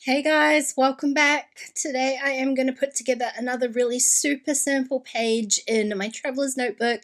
Hey guys, welcome back. Today I am going to put together another really super simple page in my traveler's notebook.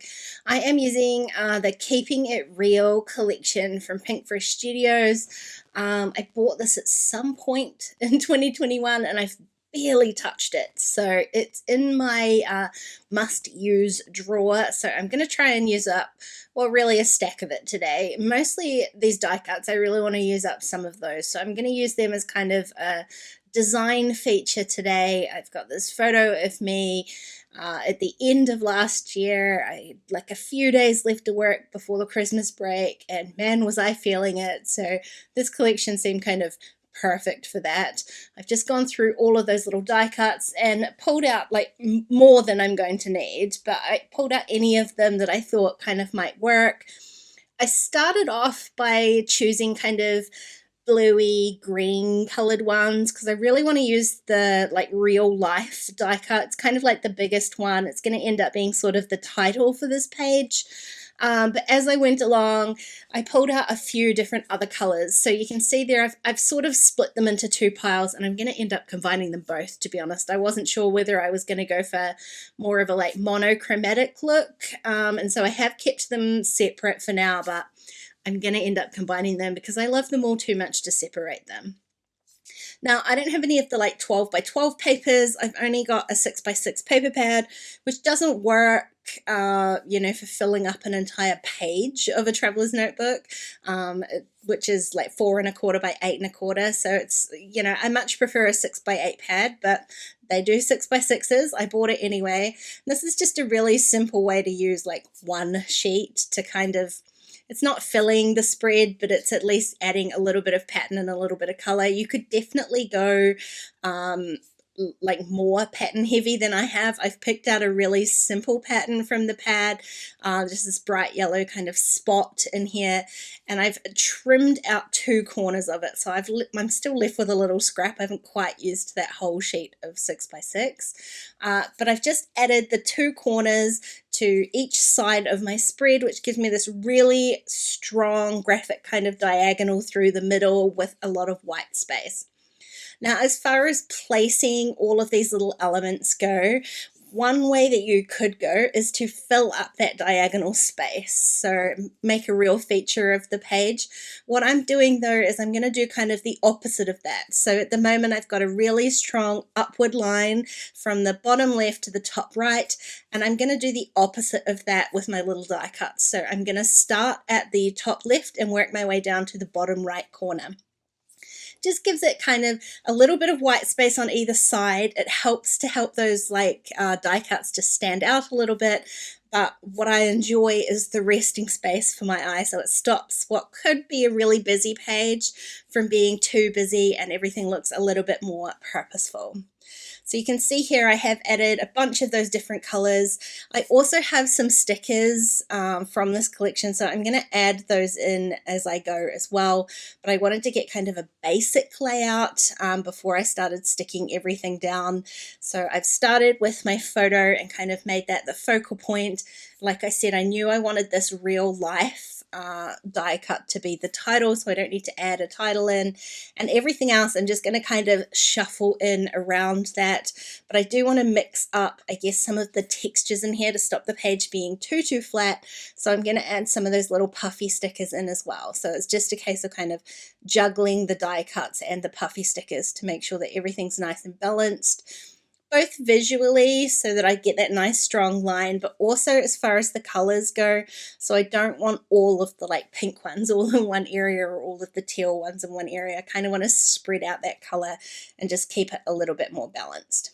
I am using the Keeping It Real collection from Pinkfresh Studios. I bought this at some point in 2021 and I've barely touched it. So it's in my must-use drawer. So I'm going to try and use up, well, really a stack of it today. Mostly these die cuts, I really want to use up some of those. So I'm going to use them as kind of a design feature today. I've got this photo of me at the end of last year. I had like a few days left to work before the Christmas break, and man, was I feeling it. So this collection seemed kind of perfect for that. I've just gone through all of those little die cuts and pulled out like more than I'm going to need, but I pulled out any of them that I thought kind of might work. I started off by choosing kind of bluey green colored ones because I really want to use the like real life die cut. It's kind of like the biggest one. It's going to end up being sort of the title for this page. But as I went along, I pulled out a few different other colors. So you can see there, I've sort of split them into two piles, and I'm going to end up combining them both, to be honest. I wasn't sure whether I was going to go for more of a like monochromatic look. And so I have kept them separate for now, but I'm going to end up combining them because I love them all too much to separate them. Now, I don't have any of the like 12 by 12 papers. I've only got a 6 by 6 paper pad, which doesn't work, for filling up an entire page of a traveler's notebook, which is like 4 1/4 by 8 1/4. So it's, I much prefer a 6 by 8 pad, but they do 6 by 6s. I bought it anyway. This is just a really simple way to use like one sheet to kind of, it's not filling the spread, but it's at least adding a little bit of pattern and a little bit of color. You could definitely go like more pattern heavy than I have. I've picked out a really simple pattern from the pad, just this bright yellow kind of spot in here, and I've trimmed out 2 corners of it, so I'm still left with a little scrap. I haven't quite used that whole sheet of 6 by 6, but I've just added the 2 corners to each side of my spread, which gives me this really strong graphic kind of diagonal through the middle with a lot of white space. Now, as far as placing all of these little elements go, one way that you could go is to fill up that diagonal space, so make a real feature of the page. What I'm doing though is I'm going to do kind of the opposite of that. So at the moment I've got a really strong upward line from the bottom left to the top right, and I'm going to do the opposite of that with my little die cuts. So I'm going to start at the top left and work my way down to the bottom right corner. Just gives it kind of a little bit of white space on either side. It helps to help those like die cuts to stand out a little bit, but what I enjoy is the resting space for my eye, so it stops what could be a really busy page from being too busy and everything looks a little bit more purposeful. So you can see here I have added a bunch of those different colors. I also have some stickers from this collection, so I'm going to add those in as I go as well. But I wanted to get kind of a basic layout before I started sticking everything down. So I've started with my photo and kind of made that the focal point. Like I said, I knew I wanted this real life die cut to be the title, so I don't need to add a title in, and everything else I'm just going to kind of shuffle in around that. But I do want to mix up, I guess, some of the textures in here to stop the page being too flat, so I'm going to add some of those little puffy stickers in as well. So it's just a case of kind of juggling the die cuts and the puffy stickers to make sure that everything's nice and balanced, both visually so that I get that nice strong line, but also as far as the colors go. So I don't want all of the like pink ones all in one area or all of the teal ones in one area. I kind of want to spread out that color and just keep it a little bit more balanced.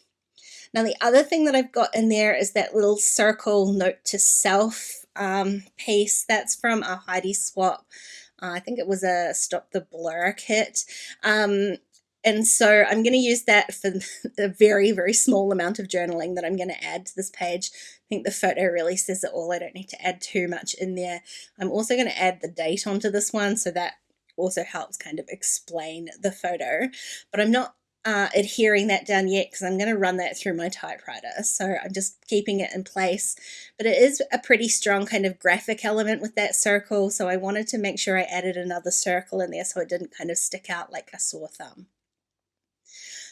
Now the other thing that I've got in there is that little circle note to self piece. That's from a Heidi swap. I think it was a Stop the Blur kit. And so I'm going to use that for a very, very small amount of journaling that I'm going to add to this page. I think the photo really says it all. I don't need to add too much in there. I'm also going to add the date onto this one, so that also helps kind of explain the photo. But I'm not adhering that down yet because I'm going to run that through my typewriter. So I'm just keeping it in place. But it is a pretty strong kind of graphic element with that circle, so I wanted to make sure I added another circle in there so it didn't kind of stick out like a sore thumb.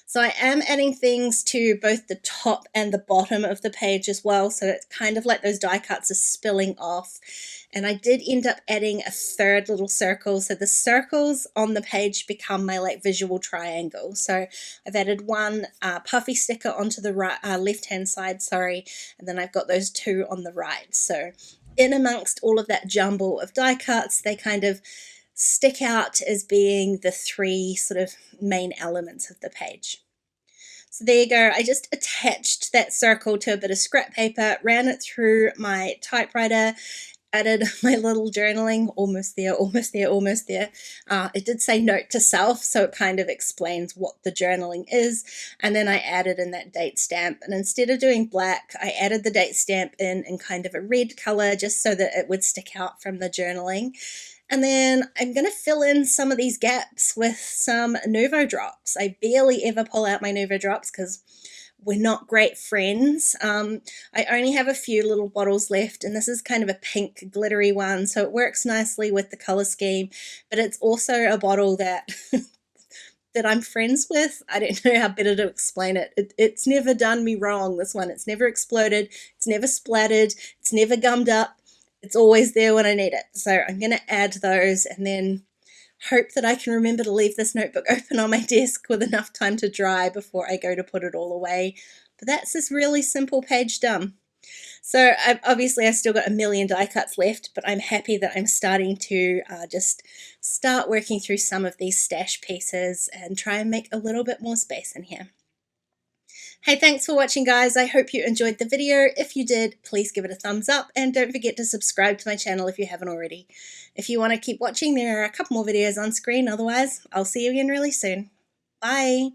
So I am adding things to both the top and the bottom of the page as well, so it's kind of like those die cuts are spilling off. And I did end up adding a third little circle, so the circles on the page become my like visual triangle. So I've added one puffy sticker onto the right, left hand side, sorry, and then I've got those two on the right. So in amongst all of that jumble of die cuts, they kind of stick out as being the three sort of main elements of the page. So there you go. I just attached that circle to a bit of scrap paper, ran it through my typewriter, added my little journaling, almost there, almost there, almost there. It did say note to self, so it kind of explains what the journaling is. And then I added in that date stamp. And instead of doing black, I added the date stamp in kind of a red color just so that it would stick out from the journaling. And then I'm going to fill in some of these gaps with some Nuvo Drops. I barely ever pull out my Nuvo Drops because we're not great friends. I only have a few little bottles left, and this is kind of a pink glittery one, so it works nicely with the color scheme, but it's also a bottle that that I'm friends with. I don't know how better to explain it. It's never done me wrong, this one. It's never exploded, it's never splattered, it's never gummed up. It's always there when I need it. So I'm going to add those and then hope that I can remember to leave this notebook open on my desk with enough time to dry before I go to put it all away. But that's this really simple page done. So obviously I've still got a million die cuts left, but I'm happy that I'm starting to just start working through some of these stash pieces and try and make a little bit more space in here. Hey, thanks for watching, guys. I hope you enjoyed the video. If you did, please give it a thumbs up and don't forget to subscribe to my channel if you haven't already. If you want to keep watching, there are a couple more videos on screen. Otherwise, I'll see you again really soon. Bye.